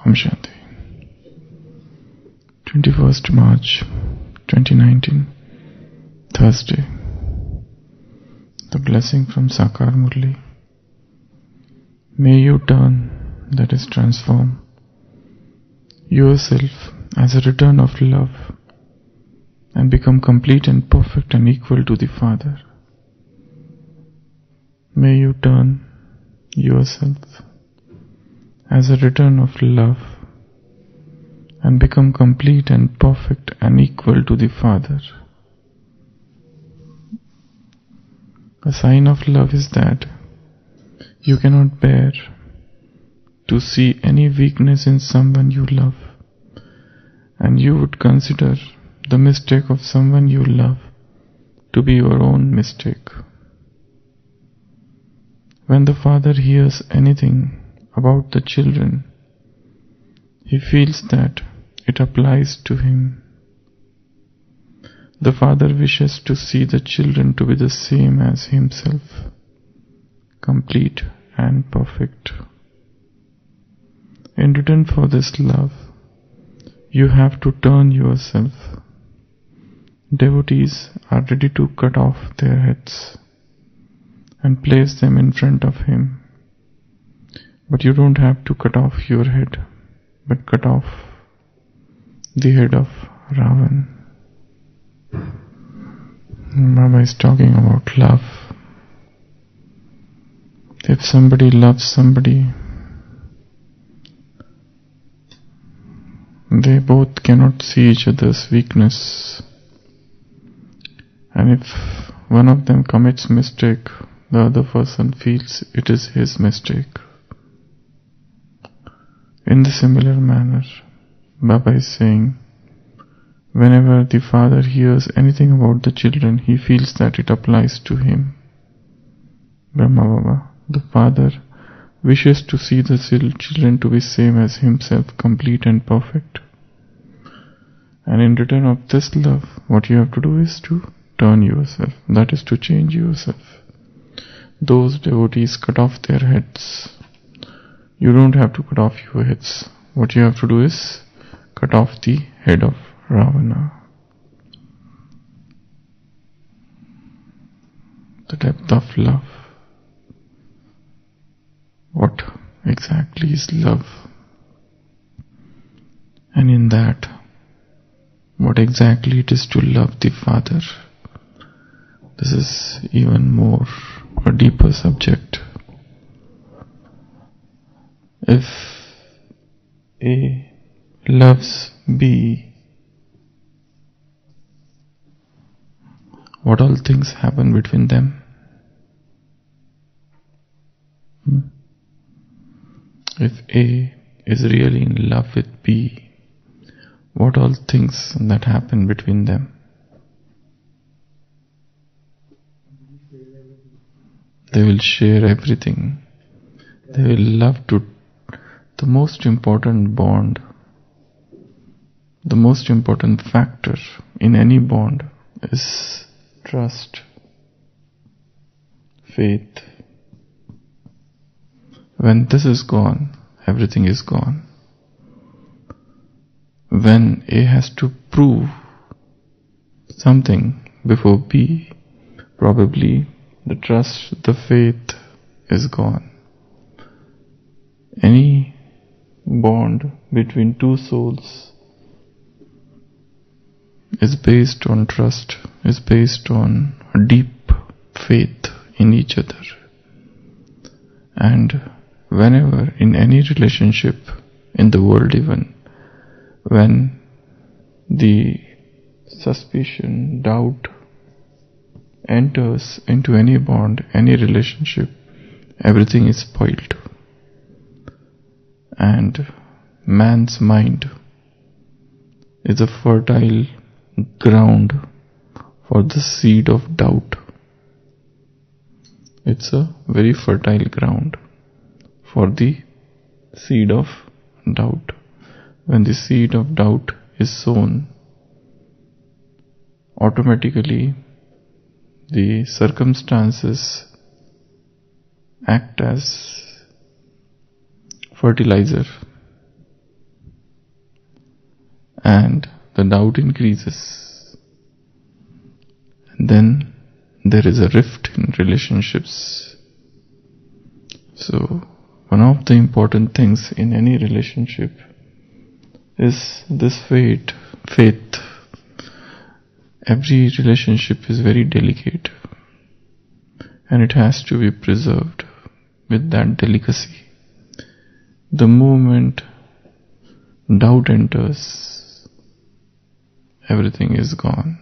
Om Shanti. 21st March 2019, Thursday. The blessing from Sakar Murli. May you turn, that is transform, yourself as a return of love and become complete and perfect and equal to the Father. May you turn yourself as a return of love and become complete and perfect and equal to the Father. A sign of love is that you cannot bear to see any weakness in someone you love, and you would consider the mistake of someone you love to be your own mistake. When the father hears anything about the children, he feels that it applies to him. The father wishes to see the children to be the same as himself, complete and perfect. In return for this love, you have to turn yourself. Devotees are ready to cut off their heads and place them in front of him. But you don't have to cut off your head, but cut off the head of Ravan. Baba is talking about love. If somebody loves somebody, they both cannot see each other's weakness. And if one of them commits mistake, the other person feels it is his mistake. In the similar manner, Baba is saying, whenever the father hears anything about the children, he feels that it applies to him. Brahma Baba, the father, wishes to see the children to be same as himself, complete and perfect. And in return of this love, what you have to do is to turn yourself, that is to change yourself. Those devotees cut off their heads. You don't have to cut off your heads. What you have to do is cut off the head of Ravana. The depth of love. What exactly is love? And in that, what exactly it is to love the Father? This is even more a deeper subject. If A loves B, what all things happen between them? If A is really in love with B, what all things that happen between them? They will share everything. They will love to. The most important bond, the most important factor in any bond is trust, faith. When this is gone, everything is gone. When A has to prove something before B, probably the trust, the faith is gone. Any bond between two souls is based on trust, is based on a deep faith in each other. And whenever in any relationship in the world even, when the suspicion, doubt enters into any bond, any relationship, everything is spoiled. And man's mind is a fertile ground for the seed of doubt. It's a very fertile ground for the seed of doubt. When the seed of doubt is sown, automatically the circumstances act as fertilizer and the doubt increases. And then there is a rift in relationships. So one of the important things in any relationship is this faith. Every relationship is very delicate, and it has to be preserved with that delicacy. The moment doubt enters, everything is gone.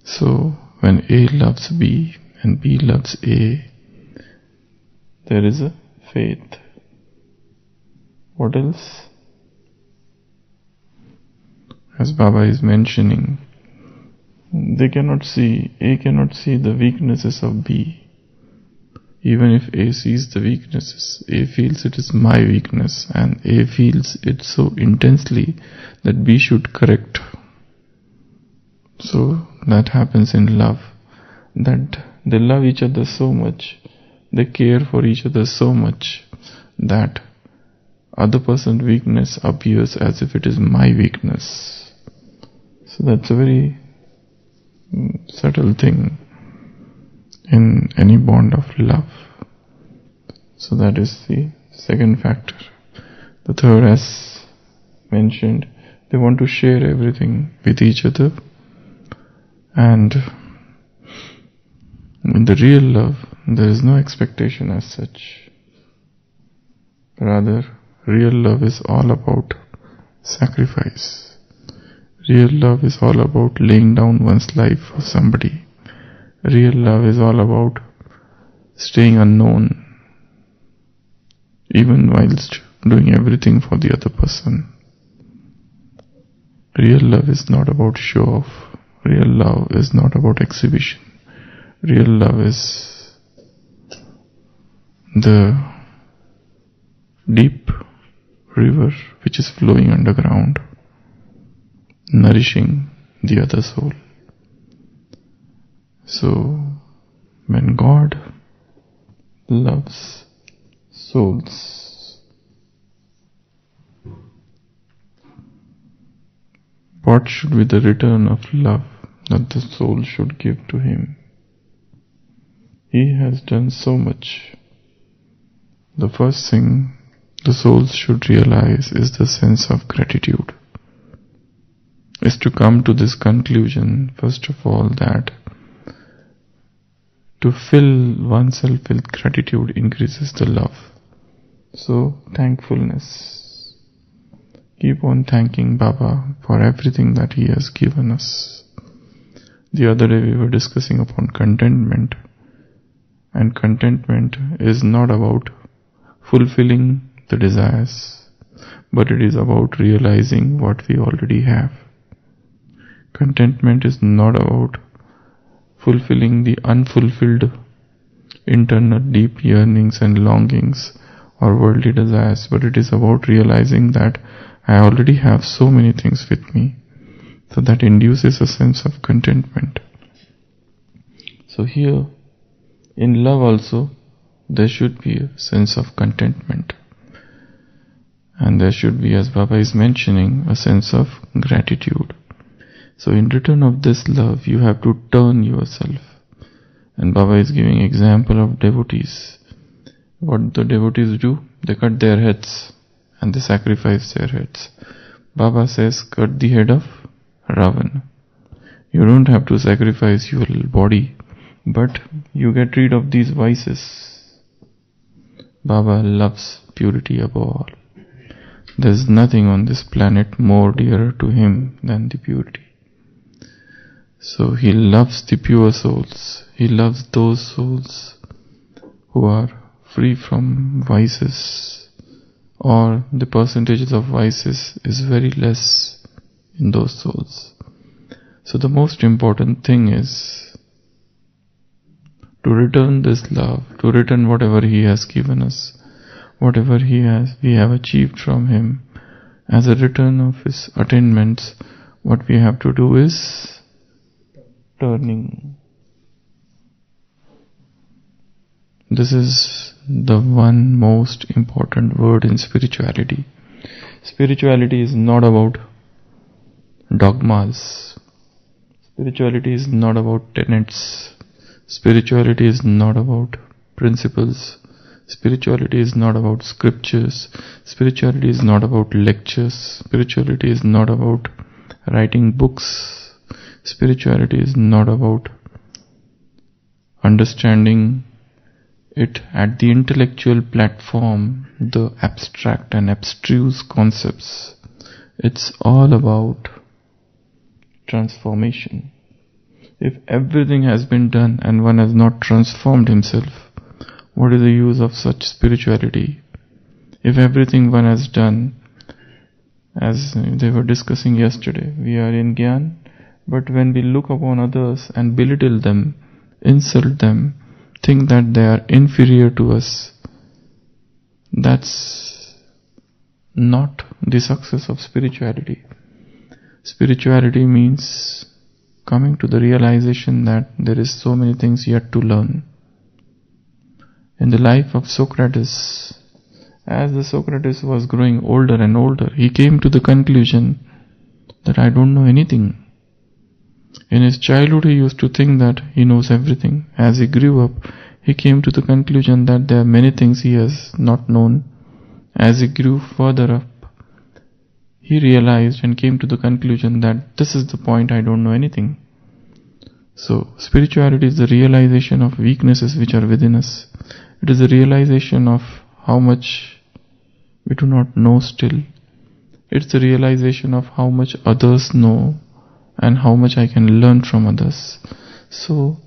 So when A loves B and B loves A, there is a faith. What else? As Baba is mentioning, A cannot see the weaknesses of B. Even if A sees the weaknesses, A feels it is my weakness, and A feels it so intensely that B should correct. So that happens in love, that they love each other so much, they care for each other so much, that other person's weakness appears as if it is my weakness. So that's a very subtle thing in any bond of love. So that is the second factor. The third, as mentioned, they want to share everything with each other. And in the real love, there is no expectation as such. Rather, real love is all about sacrifice. Real love is all about laying down one's life for somebody. Real love is all about staying unknown, even whilst doing everything for the other person. Real love is not about show off. Real love is not about exhibition. Real love is the deep river which is flowing underground, nourishing the other soul. So, when God loves souls, what should be the return of love that the soul should give to Him? He has done so much. The first thing the souls should realize is the sense of gratitude. Is to come to this conclusion, first of all, that to fill oneself with gratitude increases the love. So, thankfulness. Keep on thanking Baba for everything that He has given us. The other day we were discussing upon contentment. And contentment is not about fulfilling the desires, but it is about realizing what we already have. Contentment is not about fulfilling the unfulfilled internal deep yearnings and longings or worldly desires, but it is about realizing that I already have so many things with me. So that induces a sense of contentment. So here, in love also, there should be a sense of contentment. And there should be, as Baba is mentioning, a sense of gratitude. So in return of this love, you have to turn yourself. And Baba is giving example of devotees. What the devotees do? They cut their heads and they sacrifice their heads. Baba says, cut the head of Ravan. You don't have to sacrifice your body, but you get rid of these vices. Baba loves purity above all. There is nothing on this planet more dearer to Him than the purity. So He loves the pure souls. He loves those souls who are free from vices, or the percentages of vices is very less in those souls. So the most important thing is to return this love, to return whatever He has given us, whatever we have achieved from Him. As a return of His attainments, what we have to do is turning. This is the one most important word in spirituality. Spirituality is not about dogmas. Spirituality is not about tenets. Spirituality is not about principles. Spirituality is not about scriptures. Spirituality is not about lectures. Spirituality is not about writing books. Spirituality is not about understanding it at the intellectual platform, the abstract and abstruse concepts. It's all about transformation. If everything has been done and one has not transformed himself, what is the use of such spirituality? If everything one has done, as they were discussing yesterday, we are in Gyan, but when we look upon others and belittle them, insult them, think that they are inferior to us, that's not the success of spirituality. Spirituality means coming to the realization that there is so many things yet to learn. In the life of Socrates, as the Socrates was growing older and older, he came to the conclusion that I don't know anything. In his childhood, he used to think that he knows everything. As he grew up, he came to the conclusion that there are many things he has not known. As he grew further up, he realized and came to the conclusion that this is the point, I don't know anything. So, spirituality is the realization of weaknesses which are within us. It is the realization of how much we do not know still. It's the realization of how much others know and how much I can learn from others. So,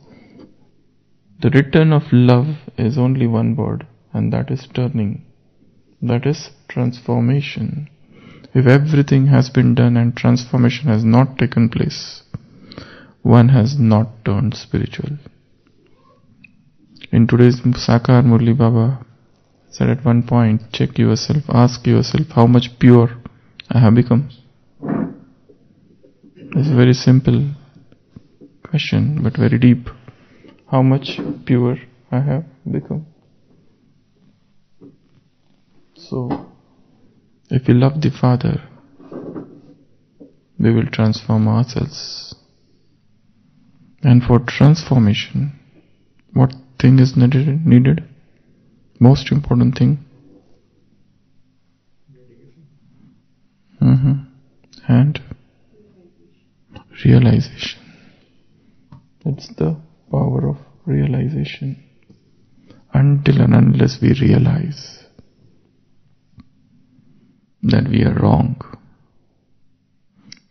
the return of love is only one word, and that is turning. That is transformation. If everything has been done and transformation has not taken place, one has not turned spiritual. In today's Sakar, Murli Baba said at one point, check yourself, ask yourself how much pure I have become. It's a very simple question, but very deep. How much pure I have become. So, if we love the Father, we will transform ourselves. And for transformation, what thing is needed? Most important thing? And realization. It's the power of realization. Until and unless we realize that we are wrong,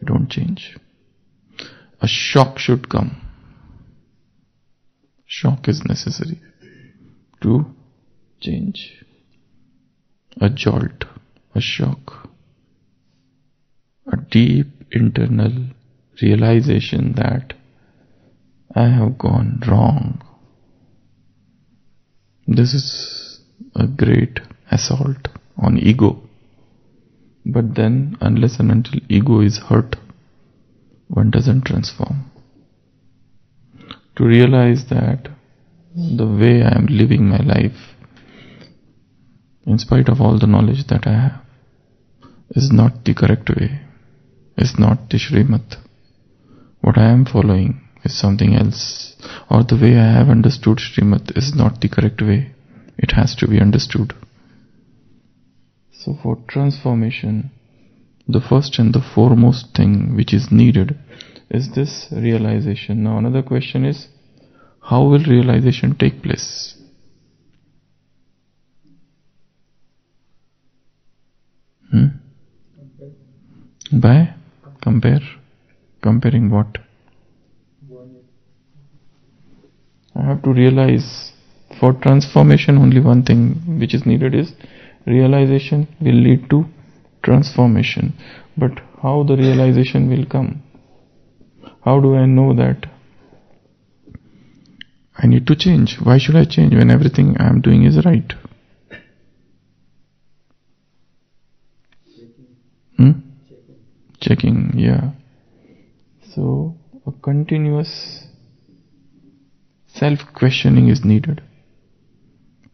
we don't change. A shock should come. Shock is necessary to change. A jolt, a shock, a deep internal realization that I have gone wrong. This is a great assault on ego. But then, unless and until ego is hurt, one doesn't transform. To realize that the way I am living my life, in spite of all the knowledge that I have, is not the correct way, is not the Srimad. What I am following is something else, or the way I have understood Srimad is not the correct way. It has to be understood. So for transformation, the first and the foremost thing which is needed is this realization. Now another question is, how will realization take place? By comparing what? I have to realize. For transformation, only one thing which is needed is realization will lead to transformation. But how the realization will come? How do I know that I need to change? Why should I change when everything I am doing is right? Checking, yeah. So, a continuous self-questioning is needed.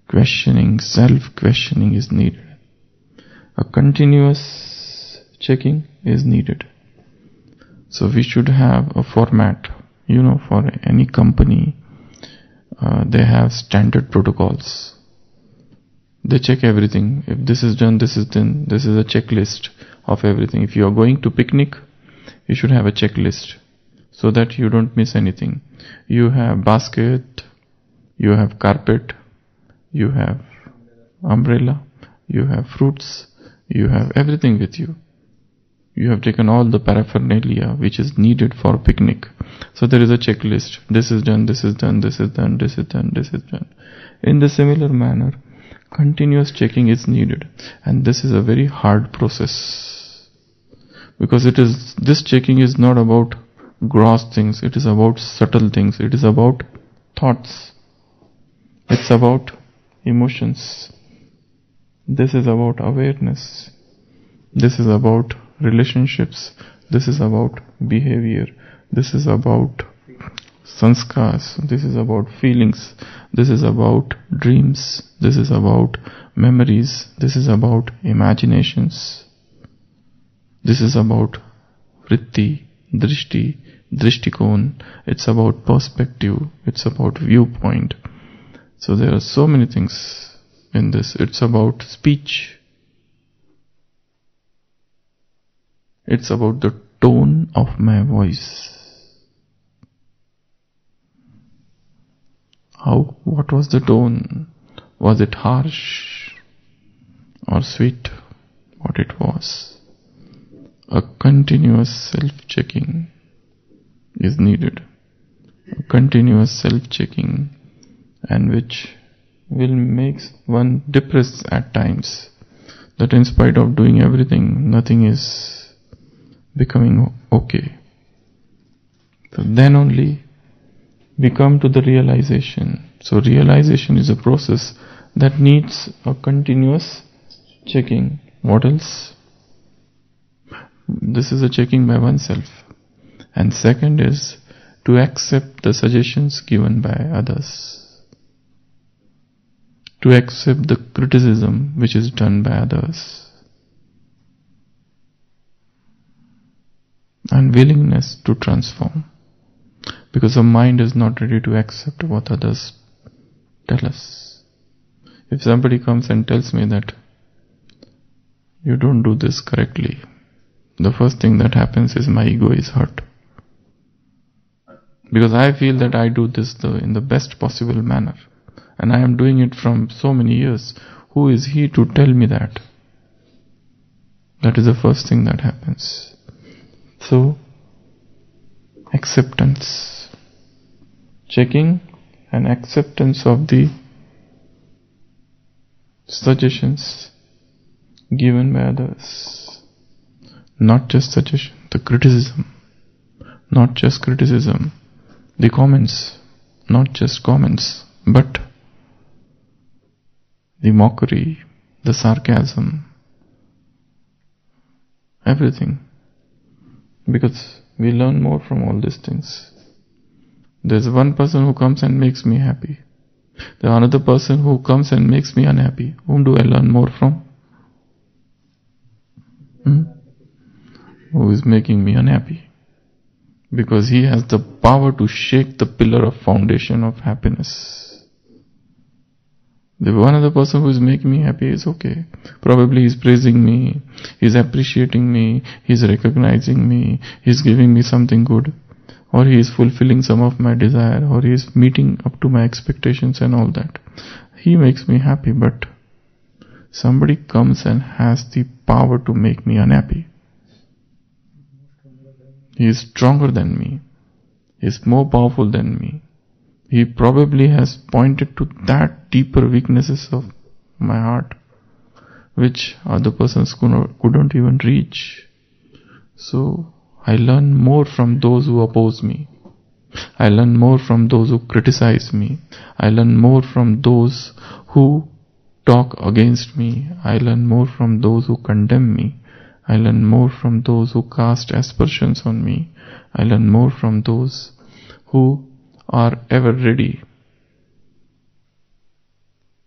Self-questioning is needed. A continuous checking is needed. So we should have a format. For any company, they have standard protocols. They check everything. If this is done, this is done. This is a checklist of everything. If you are going to picnic, you should have a checklist so that you don't miss anything. You have basket, you have carpet, you have umbrella, you have fruits, you have everything with you. You have taken all the paraphernalia which is needed for a picnic. So there is a checklist. This is done, this is done, this is done, this is done, this is done. In the similar manner, continuous checking is needed. And this is a very hard process. Because this checking is not about gross things. It is about subtle things. It is about thoughts. It's about emotions. This is about awareness. This is about relationships. This is about behavior. This is about sanskars. This is about feelings. This is about dreams. This is about memories. This is about imaginations. This is about vritti, drishti, drishtikon. It's about perspective. It's about viewpoint. So there are so many things in this. It's about speech. It's about the tone of my voice. What was the tone? Was it harsh or sweet? What it was? A continuous self-checking is needed. A continuous self-checking, and which will make one depressed at times. That in spite of doing everything, nothing is becoming okay. So then only we come to the realization. So realization is a process that needs a continuous checking. What else? This is a checking by oneself. And second is to accept the suggestions given by others. To accept the criticism which is done by others. And willingness to transform. Because the mind is not ready to accept what others tell us. If somebody comes and tells me that you don't do this correctly, the first thing that happens is my ego is hurt. Because I feel that I do this in the best possible manner. And I am doing it from so many years. Who is he to tell me that? That is the first thing that happens. So, acceptance. Checking and acceptance of the suggestions given by others. Not just suggestion, the criticism. Not just criticism, the comments. Not just comments, but the mockery, the sarcasm, everything. Because we learn more from all these things. There's one person who comes and makes me happy. There's another person who comes and makes me unhappy. Whom do I learn more from? Who is making me unhappy? Because he has the power to shake the pillar of foundation of happiness. The one other person who is making me happy is okay. Probably he's praising me, he's appreciating me, he's recognizing me, he's giving me something good, or he is fulfilling some of my desire, or he is meeting up to my expectations and all that. He makes me happy, but somebody comes and has the power to make me unhappy. He is stronger than me. He is more powerful than me. He probably has pointed to that deeper weaknesses of my heart, which other persons couldn't even reach. So, I learn more from those who oppose me. I learn more from those who criticize me. I learn more from those who talk against me. I learn more from those who condemn me. I learn more from those who cast aspersions on me. I learn more from those who are ever ready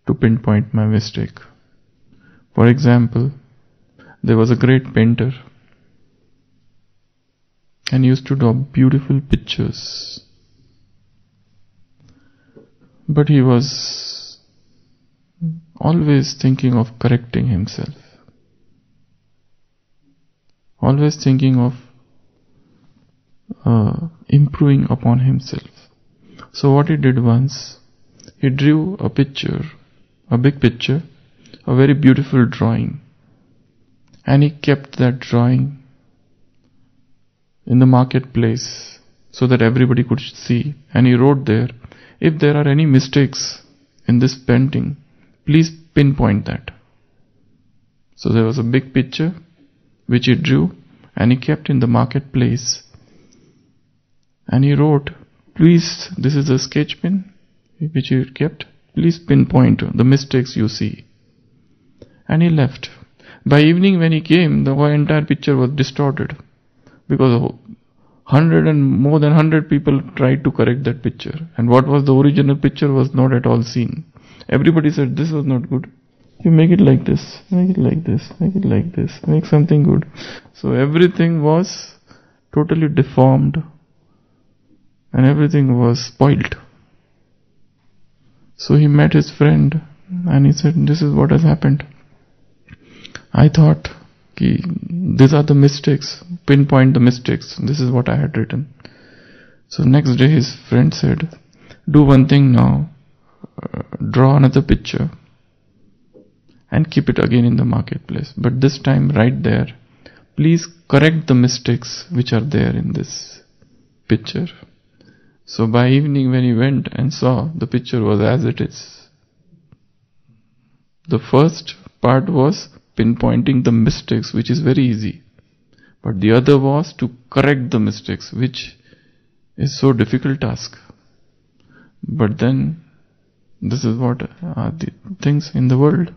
to pinpoint my mistake. For example, there was a great painter. and he used to draw beautiful pictures. But he was always thinking of correcting himself, always thinking of improving upon himself. So what he did once, he drew a picture, a big picture, a very beautiful drawing, and he kept that drawing in the marketplace so that everybody could see. And he wrote there, if there are any mistakes in this painting, please pinpoint that. So there was a big picture which he drew and he kept in the marketplace, and he wrote, please, this is a sketch pen which he kept, please pinpoint the mistakes you see. And he left. By evening when he came, the whole entire picture was distorted, because more than 100 people tried to correct that picture, and what was the original picture was not at all seen. Everybody said, this was not good. You make it like this, make it like this, make it like this, make something good. So everything was totally deformed and everything was spoilt. So he met his friend and he said, this is what has happened. I thought, these are the mistakes, pinpoint the mistakes, this is what I had written. So next day his friend said, do one thing now, draw another picture and keep it again in the marketplace. But this time right there, please correct the mistakes which are there in this picture. So by evening when he went and saw, the picture was as it is. The first part was pinpointing the mistakes, which is very easy. But the other was to correct the mistakes, which is so difficult task. But then, this is what are the things in the world.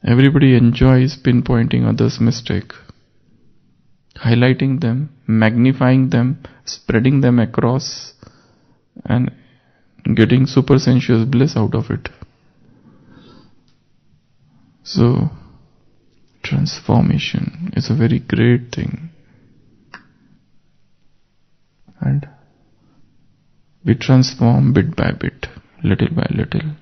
Everybody enjoys pinpointing others' mistake, highlighting them, magnifying them, spreading them across, and getting supersensuous bliss out of it. So, transformation is a very great thing. And we transform bit by bit, little by little.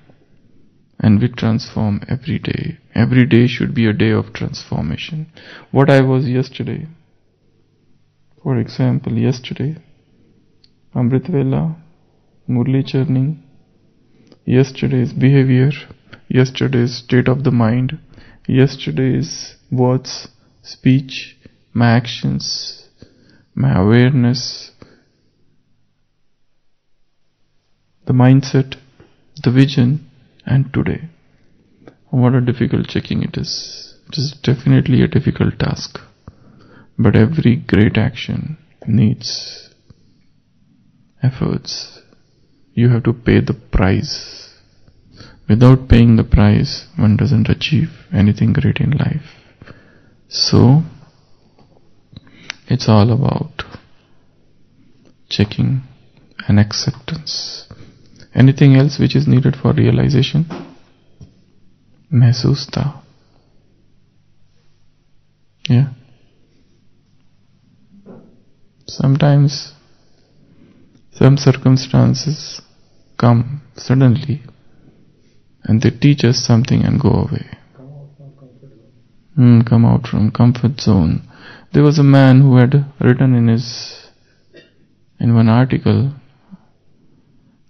And we transform every day. Every day should be a day of transformation. What I was yesterday, for example, yesterday, Amrit Vela, Murli churning, yesterday's behavior, yesterday's state of the mind, yesterday's words, speech, my actions, my awareness, the mindset, the vision, and today. What a difficult checking it is. It is definitely a difficult task. But every great action needs efforts. You have to pay the price. Without paying the price, one doesn't achieve anything great in life. So, it's all about checking and acceptance. Anything else which is needed for realization? Mehsoos tha. Yeah. Sometimes some circumstances come suddenly and they teach us something and go away. Come out from comfort zone. There was a man who had written in one article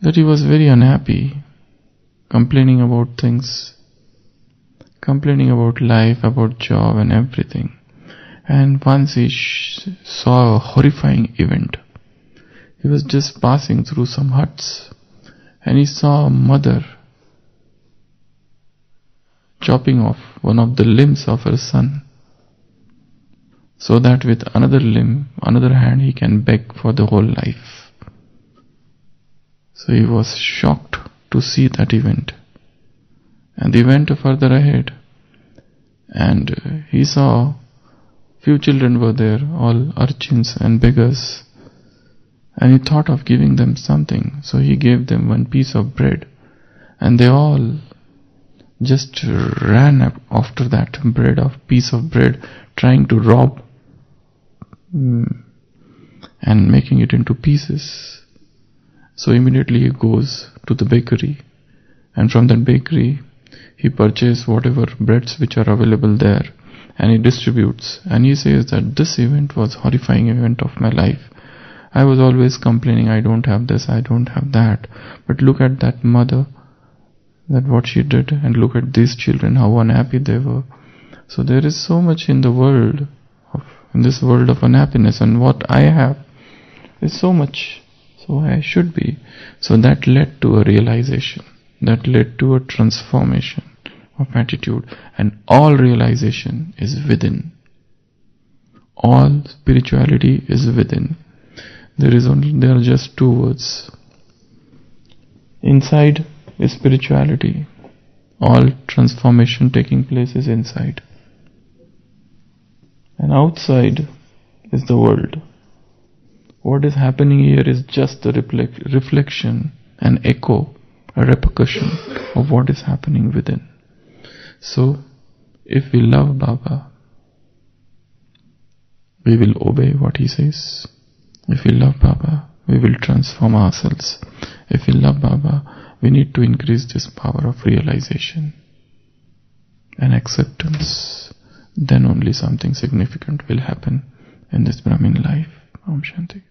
that he was very unhappy, complaining about things, complaining about life, about job and everything. And once he saw a horrifying event. He was just passing through some huts and he saw a mother chopping off one of the limbs of her son, so that with another limb, another hand, he can beg for the whole life. So he was shocked to see that event. And he went further ahead and he saw few children were there, all urchins and beggars. And he thought of giving them something. So he gave them one piece of bread. And they all just ran up after that piece of bread, trying to rob and making it into pieces. So immediately he goes to the bakery, and from that bakery he purchases whatever breads which are available there, and he distributes, and he says that this event was horrifying event of my life. I was always complaining, I don't have this, I don't have that, but look at that mother, that what she did, and look at these children, how unhappy they were. So there is so much in the world, in this world of unhappiness, and what I have is so much, so I should be. So that led to a realization, that led to a transformation of attitude, and all realization is within. All spirituality is within. There are just two words. Inside is spirituality. All transformation taking place is inside. And outside is the world. What is happening here is just the reflection, an echo, a repercussion of what is happening within. So, if we love Baba, we will obey what he says. If we love Baba, we will transform ourselves. If we love Baba, we need to increase this power of realization and acceptance. Then only something significant will happen in this Brahmin life. Om Shanti.